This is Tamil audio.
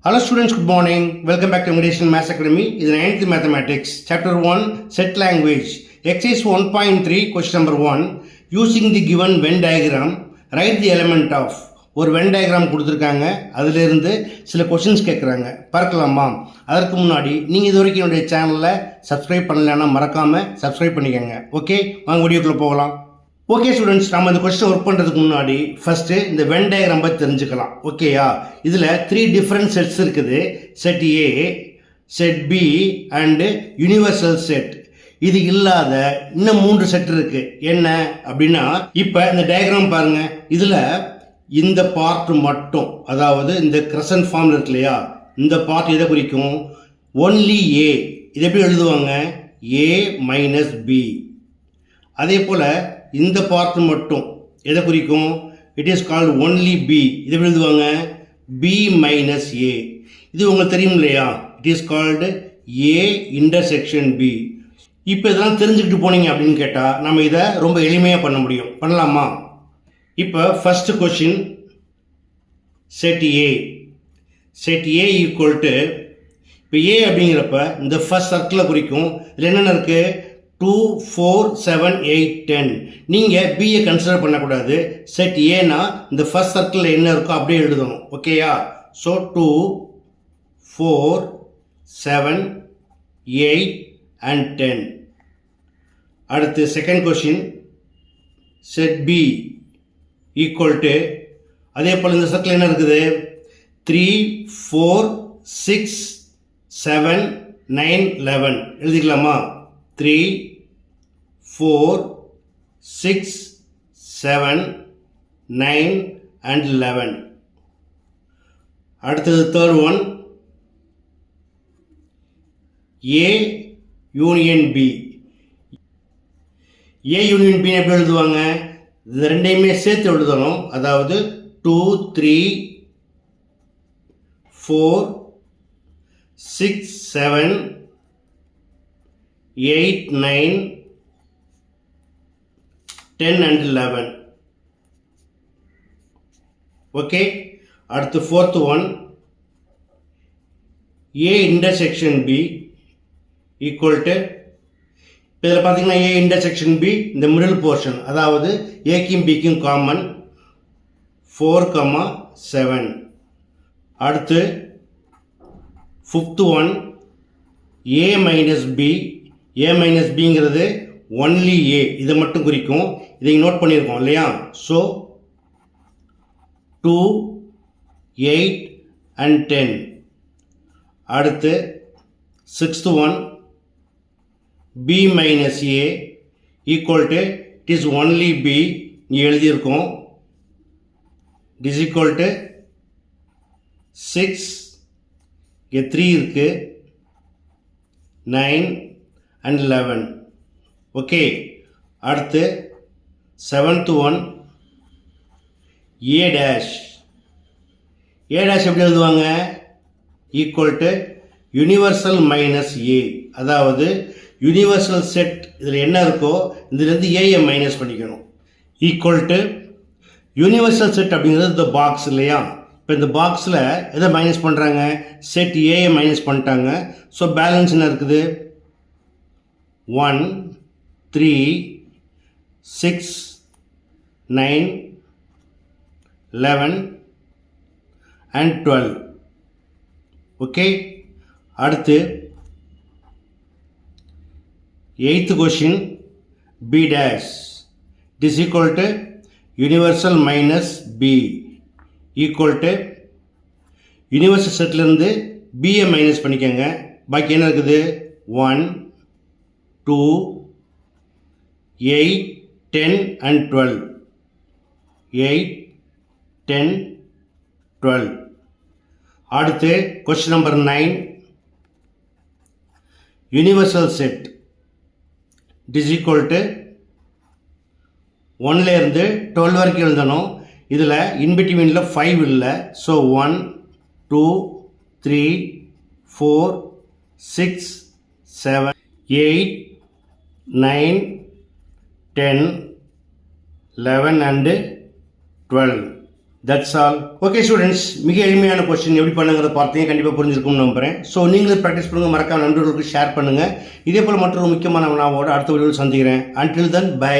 Hello students, good morning. Welcome back to English and Maths Academy. This is 9th Mathematics, Chapter 1, Set Language. Exercise 1.3, question number 1. Using the given Venn diagram, write the element of. ஒரு வென் டயக்ராம் கொடுத்துருக்காங்க, அதிலிருந்து சில கொஷின்ஸ் கேட்குறாங்க, பார்க்கலாமா? அதற்கு முன்னாடி நீங்கள் இது வரைக்கும் என்னுடைய சேனலில் சப்ஸ்கிரைப் பண்ணலைன்னா மறக்காமல் சப்ஸ்கிரைப் பண்ணிக்கோங்க. ஓகே, வாங்க வீடியோக்குள்ளே போகலாம். ஓகே ஸ்டூடெண்ட்ஸ், நம்ம இந்த கொஸ்டின் ஒர்க் பண்ணுறதுக்கு முன்னாடி ஃபஸ்ட்டு இந்த வென் டயக்ராம் பற்றி தெரிஞ்சுக்கலாம். ஓகேயா? இதில் 3 டிஃப்ரெண்ட் செட்ஸ் இருக்குது. Set A, set B and universal set. இது இல்லாத இன்னும் 3 செட் இருக்குது. என்ன அப்படின்னா, இப்போ இந்த டயக்ராம் பாருங்கள். இதில் இந்த பார்ட் மட்டும், அதாவது இந்த கிரசன்ட் ஃபார்மில் இருக்கு இல்லையா, இந்த பார்ட் எதை குறிக்கும்? Only A. இது எப்படி எழுதுவாங்க? A minus B. அதே போல் இந்த பார்ட் மட்டும் எதை குறிக்கும்? It is called only B. இது எப்படி எழுதுவாங்க? B minus A. இது உங்களுக்கு தெரியும் இல்லையா? It is called A intersection B. இப்போ இதெல்லாம் தெரிஞ்சுக்கிட்டு போனீங்க அப்படின்னு கேட்டால் நம்ம இதை ரொம்ப எளிமையாக பண்ண முடியும். பண்ணலாமா? இப்போ first question, set A. Set A equal to, இப்போ ஏ அப்படிங்கிறப்ப இந்த ஃபர்ஸ்ட் சர்க்கிளை குறிக்கும். இதில் என்னென்ன இருக்குது? 2, 4, 7, 8, 10. நீங்கள் பியை கன்சிடர் பண்ணக்கூடாது. செட் ஏனா இந்த ஃபர்ஸ்ட் சர்க்கிளில் என்ன இருக்கோ அப்படியே எழுதணும். ஓகேயா? So 2, 4, 7, 8 and 10. அடுத்து second question, set B equal to, அதே போல் இந்த சர்க்கிள் என்ன இருக்குது? 3, 4, 6, 7, 9, 11. எழுதிக்கலாமா? 3, 4, 6, 7, 9 and 11. அடுத்தது third one, A union B. A union B எப்படி எழுதுவாங்க? இது ரெண்டையுமே சேர்த்து எழுதணும். அதாவது 2, 3, 4, 6, 7, 8, 9, 10 and 11. ஓகே. அடுத்து fourth one, A intersection B equal to, இதில் பார்த்தீங்கன்னா ஏ இன்டர்செக்ஷன் பி இந்த மிடில் போர்ஷன், அதாவது ஏக்கும் பிக்கும் காமன், 4, 7. அடுத்து fifth one, A minus B. A minus பிங்கிறது ஒன்லி ஏ, இதை மட்டும் குறிக்கும். இதை நோட் பண்ணியிருக்கோம் இல்லையா? So 2, 8 and 10. அடுத்து sixth one, b minus a equal to, it is only b. நீ எழுதியிருக்கோம். it is equal to 6, இங்கே 3 இருக்கு, 9 and 11. ஓகே. அடுத்து seventh one, a dash. a dash எப்படி எழுதுவாங்க? ஈக்குவல் டு யூனிவர்சல் மைனஸ் ஏ. அதாவது யூனிவர்சல் செட் இதில் என்ன இருக்கோ இதுலேருந்து ஏயை மைனஸ் பண்ணிக்கணும். ஈக்குவல் டு யூனிவர்சல் செட் அப்படிங்கிறது இந்த பாக்ஸ் இல்லையா? இப்போ இந்த பாக்ஸில் எதை மைனஸ் பண்ணுறாங்க? செட் ஏயை மைனஸ் பண்ணிட்டாங்க. ஸோ பேலன்ஸ் என்ன இருக்குது? 1, 3, 6, 9, 11 and 12. ஓகே. அடுத்து eighth question, b dash. it is equal to universal minus b equal to, universal செட்லேருந்து பியை மைனஸ் பண்ணிக்கோங்க. பாக்கி என்ன இருக்குது? 1, 2, 8, 10 and 12. 8, 10, 12. அடுத்து question number 9, universal set. it is equal to 1லேருந்து 12 வரைக்கும் எழுதணும். இதில் இன்பிட்வீனில் 5 இல்லை. So 1, 2, 3, 4, 6, 7, 8, 9, 10, 11 and 12. That's all. Okay students, மிக எளிமையான கொஸ்டின் எப்படி பண்ணுங்கிறத பார்த்தீங்க, கண்டிப்பாக புரிஞ்சிருக்கும்னு நம்புகிறேன். ஸோ நீங்களும் ப்ராக்டிஸ் பண்ணுங்கள், மறக்காம நண்பர்களுக்கு ஷேர் பண்ணுங்கள். இதே போல் மற்றொரு முக்கியமான வினாவோடு அடுத்த வீடியோவில் சந்திக்கிறேன். Until then by.